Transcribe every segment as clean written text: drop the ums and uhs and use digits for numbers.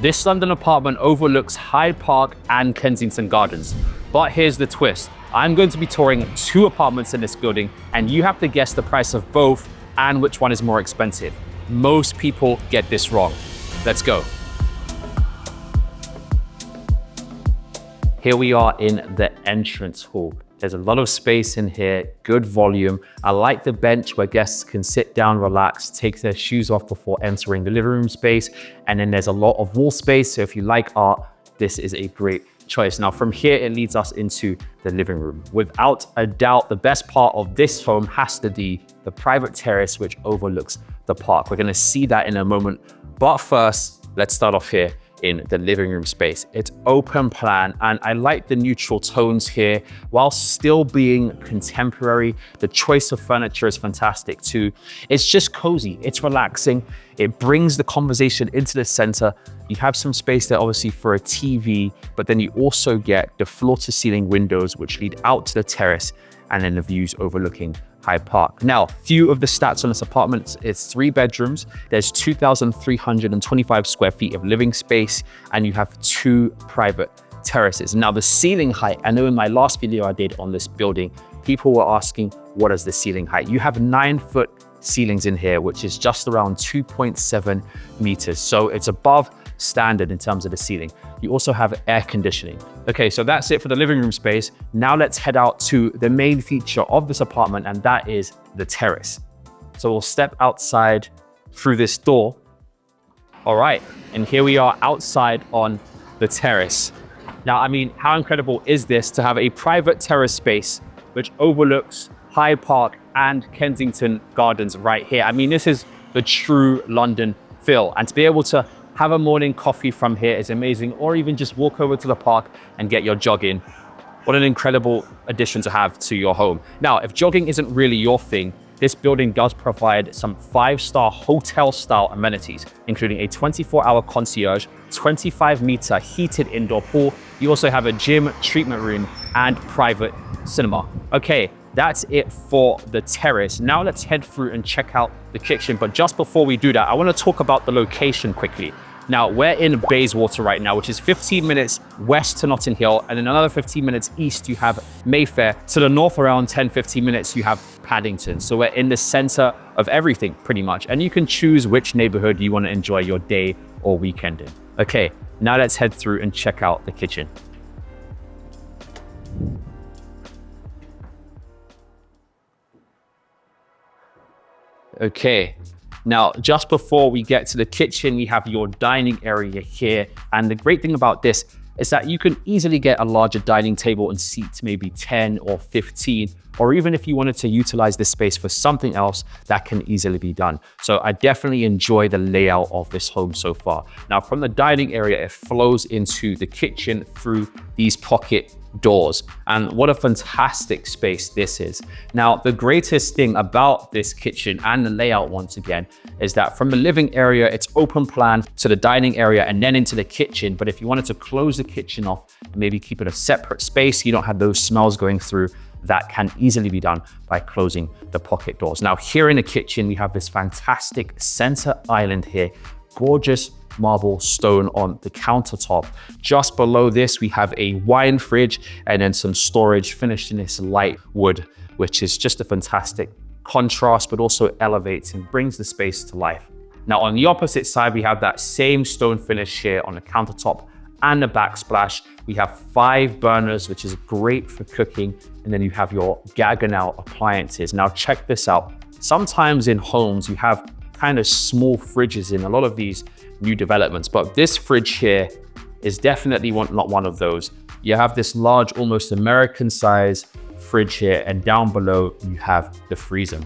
This London apartment overlooks Hyde Park and Kensington Gardens. But here's the twist. I'm going to be touring 2 apartments in this building, and you have to guess the price of both and which one is more expensive. Most people get this wrong. Let's go. Here we are in the entrance hall. There's a lot of space in here, good volume. I like the bench where guests can sit down, relax, take their shoes off before entering the living room space. And then there's a lot of wall space. So if you like art, this is a great choice. Now from here, it leads us into the living room. Without a doubt, the best part of this home has to be the private terrace, which overlooks the park. We're gonna see that in a moment. But first, let's start off here in the living room space. It's open plan, and I like the neutral tones here while still being contemporary. The choice of furniture is fantastic too. It's just cozy, it's relaxing. It brings the conversation into the center. You have some space there obviously for a TV, but then you also get the floor to ceiling windows which lead out to the terrace and then the views overlooking Hyde Park. Now, few of the stats on this apartment, it's 3 bedrooms. There's 2,325 square feet of living space, and you have 2 private terraces. Now, the ceiling height, I know in my last video I did on this building, people were asking, what is the ceiling height? You have 9-foot ceilings in here, which is just around 2.7 meters. So it's above standard in terms of the ceiling. You also have air conditioning. Okay, so that's it for the living room space. Now let's head out to the main feature of this apartment, and that is the terrace. So we'll step outside through this door. All right, and here we are outside on the terrace. Now, I mean, how incredible is this to have a private terrace space which overlooks Hyde Park and Kensington Gardens right here? I mean, this is the true London feel, and to be able to have a morning coffee from here is amazing, or even just walk over to the park and get your jog in. What an incredible addition to have to your home. Now, if jogging isn't really your thing, this building does provide some 5-star hotel-style amenities, including a 24-hour concierge, 25-meter heated indoor pool. You also have a gym, treatment room, and private cinema. Okay, that's it for the terrace. Now let's head through and check out the kitchen. But just before we do that, I want to talk about the location quickly. Now, we're in Bayswater right now, which is 15 minutes west to Notting Hill, and then another 15 minutes east, you have Mayfair. To the north, around 10-15 minutes, you have Paddington. So we're in the center of everything, pretty much. And you can choose which neighborhood you want to enjoy your day or weekend in. Okay, now let's head through and check out the kitchen. Okay. Now, just before we get to the kitchen, we have your dining area here. And the great thing about this is that you can easily get a larger dining table and seat maybe 10 or 15, or even if you wanted to utilize this space for something else, that can easily be done. So I definitely enjoy the layout of this home so far. Now, from the dining area, it flows into the kitchen through these pocket doors, and what a fantastic space this is. Now, the greatest thing about this kitchen and the layout, once again, is that from the living area, it's open plan to the dining area and then into the kitchen. But if you wanted to close the kitchen off and maybe keep it a separate space, you don't have those smells going through, that can easily be done by closing the pocket doors. Now, here in the kitchen, we have this fantastic center island here, gorgeous marble stone on the countertop. Just below this, we have a wine fridge and then some storage finished in this light wood, which is just a fantastic contrast, but also elevates and brings the space to life. Now, on the opposite side, we have that same stone finish here on the countertop and the backsplash. We have 5 burners, which is great for cooking. And then you have your Gaggenau appliances. Now, check this out. Sometimes in homes, you have kind of small fridges in a lot of these new developments, but this fridge here is definitely not one of those. You have this large, almost American size fridge here, and down below you have the freezer.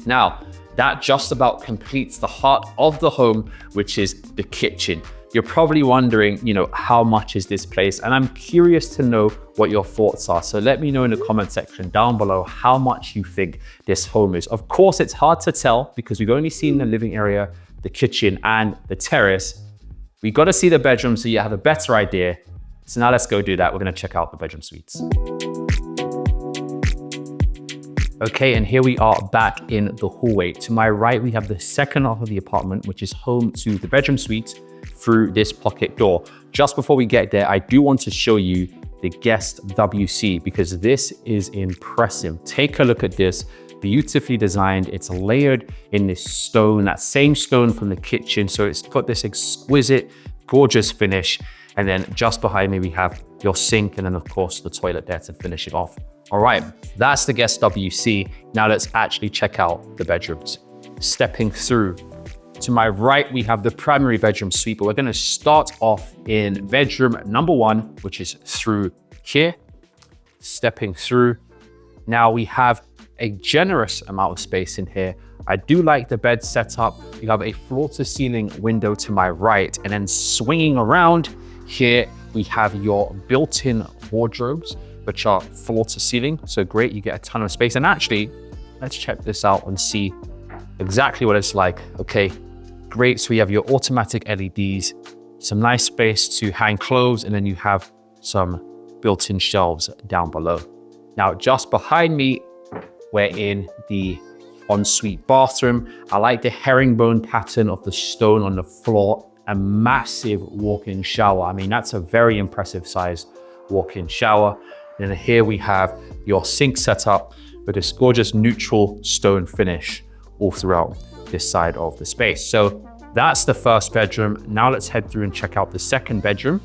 Now, that just about completes the heart of the home, which is the kitchen. You're probably wondering, how much is this place? And I'm curious to know what your thoughts are. So let me know in the comment section down below how much you think this home is. Of course, it's hard to tell because we've only seen the living area, the kitchen, and the terrace. We got to see the bedroom so you have a better idea. So now let's go do that. We're going to check out the bedroom suites. Okay, and here we are back in the hallway. To my right, we have the second half of the apartment, which is home to the bedroom suite, through this pocket door. Just before we get there, I do want to show you the guest WC because this is impressive. Take a look at this. Beautifully designed. It's layered in this stone, that same stone from the kitchen. So it's got this exquisite, gorgeous finish. And then just behind me, we have your sink and then of course the toilet there to finish it off. All right, that's the guest WC. Now let's actually check out the bedrooms. Stepping through. To my right, we have the primary bedroom suite, but we're gonna start off in bedroom number 1, which is through here. Stepping through. Now we have a generous amount of space in here. I do like the bed setup. You have a floor to ceiling window to my right, and then swinging around here, we have your built-in wardrobes, which are floor to ceiling. So great, you get a ton of space. And actually, let's check this out and see exactly what it's like. Okay, great. So you have your automatic LEDs, some nice space to hang clothes, and then you have some built-in shelves down below. Now, just behind me, we're in the ensuite bathroom. I like the herringbone pattern of the stone on the floor, a massive walk-in shower. I mean, that's a very impressive size walk-in shower. And then here we have your sink setup with this gorgeous neutral stone finish all throughout this side of the space. So that's the first bedroom. Now let's head through and check out the second bedroom,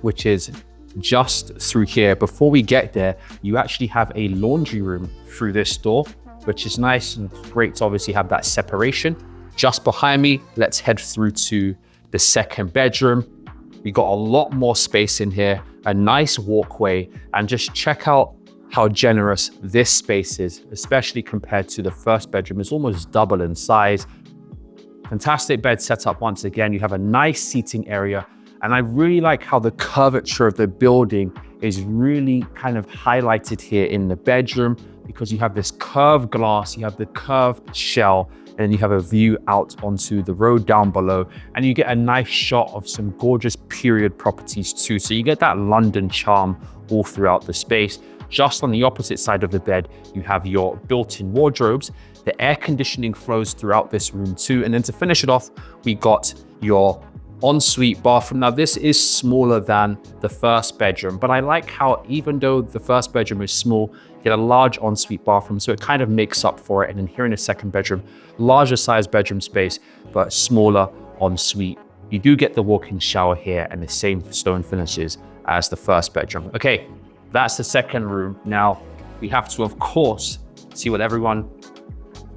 which is just through here. Before we get there, you actually have a laundry room through this door, which is nice and great to obviously have that separation. Just behind me, let's head through to the second bedroom. We got a lot more space in here, a nice walkway, and just check out how generous this space is, especially compared to the first bedroom. It's almost double in size. Fantastic bed setup once again. You have a nice seating area, and I really like how the curvature of the building is really kind of highlighted here in the bedroom because you have this curved glass, you have the curved shell, and then you have a view out onto the road down below, and you get a nice shot of some gorgeous period properties too. So you get that London charm all throughout the space. Just on the opposite side of the bed, you have your built-in wardrobes. The air conditioning flows throughout this room too. And then to finish it off, we got your ensuite bathroom. Now this is smaller than the first bedroom, but I like how even though the first bedroom is small, you get a large ensuite bathroom, so it kind of makes up for it. And then here in the second bedroom, larger size bedroom space, but smaller ensuite. You do get the walk-in shower here and the same stone finishes as the first bedroom. Okay, that's the second room. Now we have to, of course, see what everyone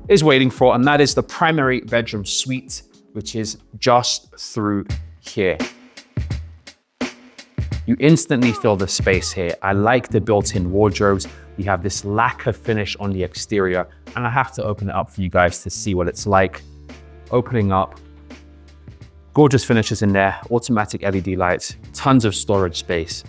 is waiting for, and that is the primary bedroom suite, which is just through here. You instantly feel the space here. I like the built-in wardrobes. You have this lacquer finish on the exterior, and I have to open it up for you guys to see what it's like. Opening up, gorgeous finishes in there, automatic LED lights, tons of storage space.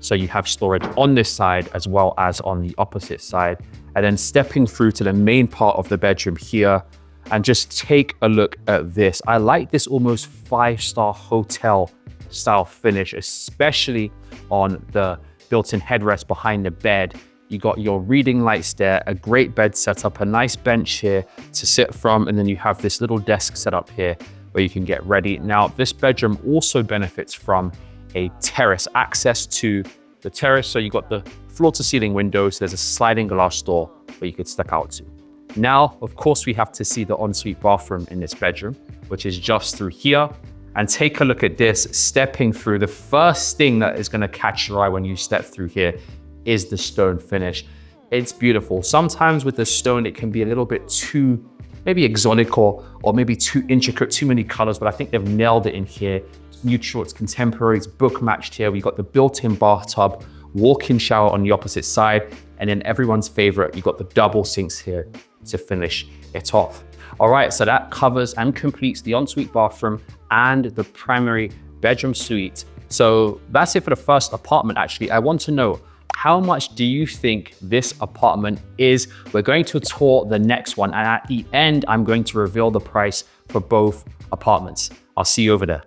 So you have storage on this side as well as on the opposite side. And then stepping through to the main part of the bedroom here, and just take a look at this. I like this almost 5-star hotel style finish, especially on the built-in headrest behind the bed. You got your reading lights there, a great bed setup, a nice bench here to sit from, and then you have this little desk set up here where you can get ready. Now, this bedroom also benefits from a terrace, access to the terrace. So you got the floor to ceiling windows, there's a sliding glass door where you could step out to. Now, of course, we have to see the ensuite bathroom in this bedroom, which is just through here. And take a look at this, stepping through. The first thing that is gonna catch your eye when you step through here is the stone finish. It's beautiful. Sometimes with the stone, it can be a little bit too maybe exotic or maybe too intricate, too many colors, but I think they've nailed it in here. It's neutral, it's contemporary, it's book matched here. We got the built-in bathtub, walk-in shower on the opposite side, and then everyone's favorite, you got the double sinks here to finish it off. All right, so that covers and completes the ensuite bathroom and the primary bedroom suite. So that's it for the first apartment. Actually, I want to know, how much do you think this apartment is? We're going to tour the next one, and at the end, I'm going to reveal the price for both apartments. I'll see you over there.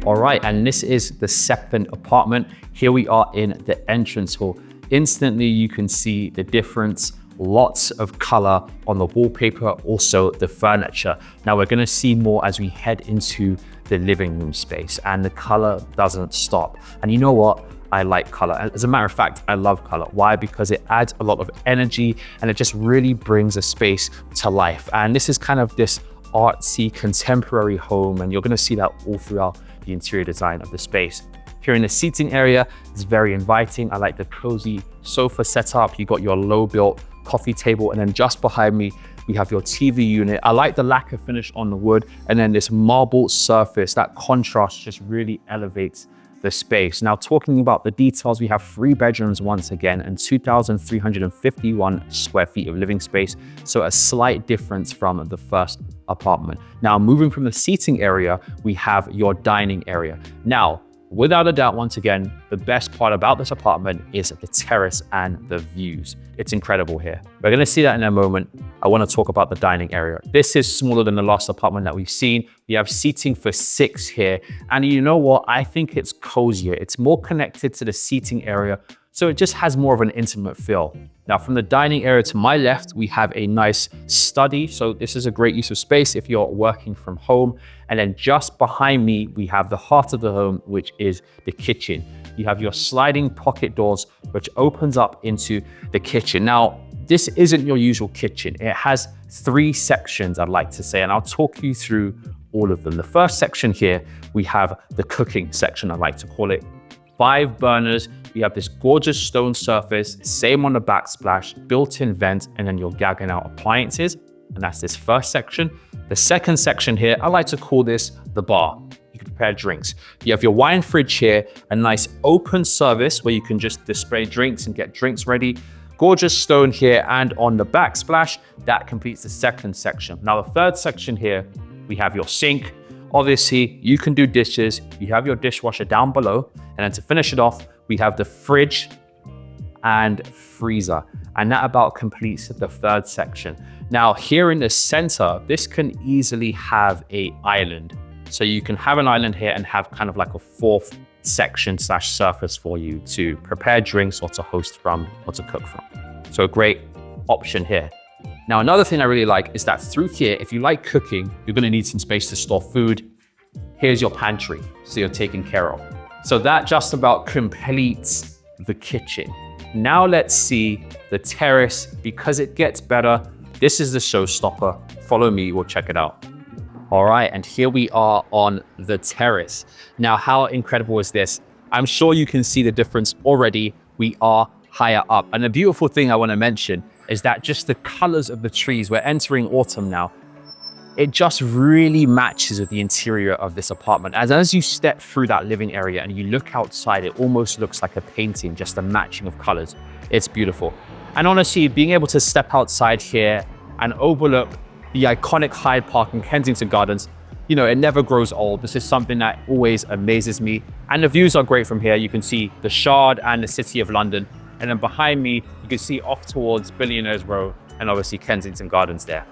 All right, and this is the second apartment. Here we are in the entrance hall. Instantly, you can see the difference lots of color on the wallpaper, also the furniture. Now we're gonna see more as we head into the living room space, and the color doesn't stop. And you know what? I like color. As a matter of fact, I love color. Why? Because it adds a lot of energy and it just really brings a space to life. And this is kind of this artsy contemporary home, and you're gonna see that all throughout the interior design of the space. Here in the seating area, it's very inviting. I like the cozy sofa setup. You got your low built coffee table, and then just behind me, we have your TV unit. I like the lacquer finish on the wood, and then this marble surface. That contrast just really elevates the space. Now, talking about the details, we have 3 bedrooms once again and 2,351 square feet of living space. So a slight difference from the first apartment. Now, moving from the seating area, we have your dining area. Now, without a doubt, once again, the best part about this apartment is the terrace and the views. It's incredible here. We're gonna see that in a moment. I wanna talk about the dining area. This is smaller than the last apartment that we've seen. We have seating for 6 here. And you know what? I think it's cozier. It's more connected to the seating area, so it just has more of an intimate feel. Now, from the dining area to my left, we have a nice study. So this is a great use of space if you're working from home. And then just behind me, we have the heart of the home, which is the kitchen. You have your sliding pocket doors, which opens up into the kitchen. Now, this isn't your usual kitchen. It has 3 sections, I'd like to say, and I'll talk you through all of them. The first section here, we have the cooking section, I like to call it. 5 burners. You have this gorgeous stone surface, same on the backsplash, built-in vent, and then your gagging out appliances. And that's this first section. The second section here, I like to call this the bar. You can prepare drinks. You have your wine fridge here, a nice open service where you can just display drinks and get drinks ready. Gorgeous stone here, and on the backsplash, that completes the second section. Now the third section here, we have your sink. Obviously, you can do dishes. You have your dishwasher down below. And then to finish it off, we have the fridge and freezer. And that about completes the third section. Now here in the center, this can easily have an island. So you can have an island here and have kind of like a 4th section / surface for you to prepare drinks or to host from or to cook from. So a great option here. Now, another thing I really like is that through here, if you like cooking, you're gonna need some space to store food. Here's your pantry, so you're taken care of. So that just about completes the kitchen. Now let's see the terrace, because it gets better. This is the showstopper. Follow me, we'll check it out. All right, and here we are on the terrace. Now, how incredible is this? I'm sure you can see the difference already. We are higher up. And the beautiful thing I wanna mention is that just the colors of the trees, we're entering autumn now, it just really matches with the interior of this apartment. As you step through that living area and you look outside, it almost looks like a painting, just a matching of colors. It's beautiful. And honestly, being able to step outside here and overlook the iconic Hyde Park and Kensington Gardens, you know, it never grows old. This is something that always amazes me. And the views are great from here. You can see the Shard and the City of London. And then behind me, you can see off towards Billionaires Row and obviously Kensington Gardens there.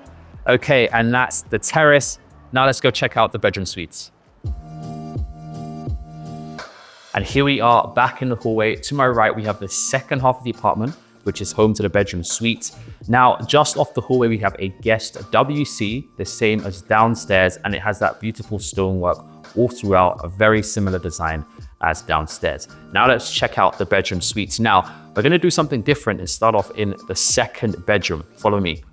Okay, and that's the terrace. Now let's go check out the bedroom suites. And here we are back in the hallway. To my right, we have the second half of the apartment, which is home to the bedroom suite. Now, just off the hallway, we have a guest WC, the same as downstairs, and it has that beautiful stonework all throughout, a very similar design as downstairs. Now let's check out the bedroom suites. Now, we're gonna do something different and start off in the second bedroom. Follow me.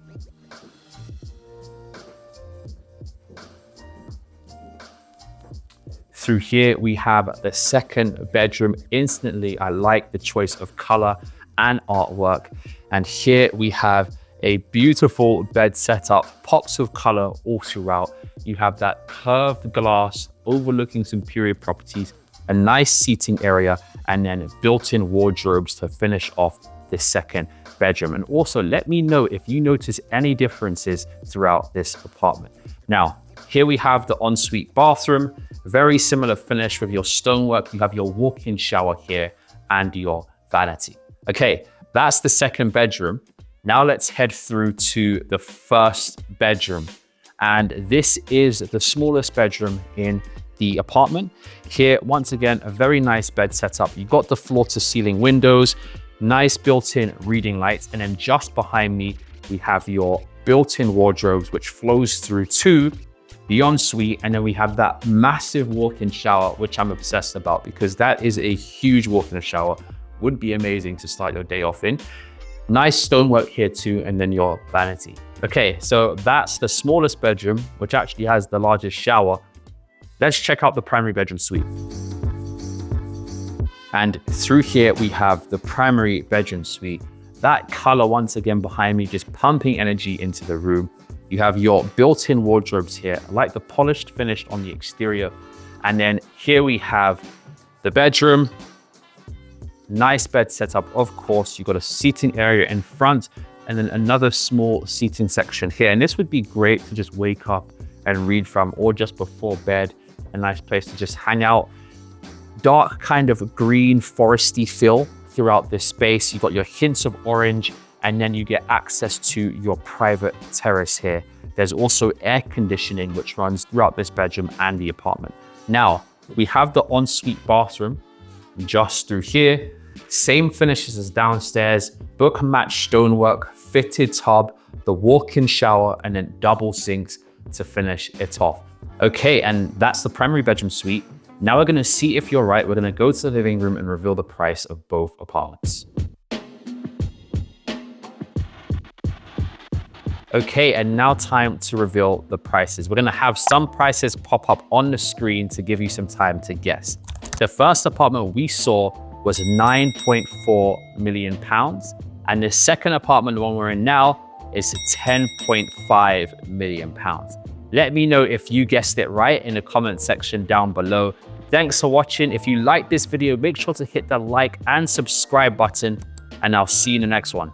Through here, we have the second bedroom. Instantly, I like the choice of color and artwork. And here we have a beautiful bed setup, pops of color all throughout. You have that curved glass overlooking some period properties, a nice seating area, and then built-in wardrobes to finish off this second bedroom. And also let me know if you notice any differences throughout this apartment. Now, here we have the ensuite bathroom, very similar finish with your stonework. You have your walk-in shower here and your vanity. Okay, that's the second bedroom. Now let's head through to the first bedroom. And this is the smallest bedroom in the apartment. Here, once again, a very nice bed setup. You got the floor to ceiling windows. nice built-in reading lights. And then just behind me, we have your built-in wardrobes, which flows through to the ensuite. And then we have that massive walk-in shower, which I'm obsessed about because that is a huge walk-in shower. Would be amazing to start your day off in. Nice stonework here too, and then your vanity. Okay, so that's the smallest bedroom, which actually has the largest shower. Let's check out the primary bedroom suite. And through here, we have the primary bedroom suite. That color once again behind me, just pumping energy into the room. You have your built-in wardrobes here. I like the polished finish on the exterior. And then here we have the bedroom. Nice bed setup, of course. You've got a seating area in front and then another small seating section here. And this would be great to just wake up and read from, or just before bed. A nice place to just hang out. Dark kind of green foresty feel throughout this space. You've got your hints of orange, and then you get access to your private terrace here. There's also air conditioning, which runs throughout this bedroom and the apartment. Now, we have the ensuite bathroom just through here. Same finishes as downstairs, book match stonework, fitted tub, the walk-in shower, and then double sinks to finish it off. Okay, and that's the primary bedroom suite. Now we're gonna see if you're right. We're gonna go to the living room and reveal the price of both apartments. Okay, and now time to reveal the prices. We're gonna have some prices pop up on the screen to give you some time to guess. The first apartment we saw was £9.4 million. And the second apartment, the one we're in now, is £10.5 million. Let me know if you guessed it right in the comment section down below. Thanks for watching. If you like this video, make sure to hit the like and subscribe button, and I'll see you in the next one.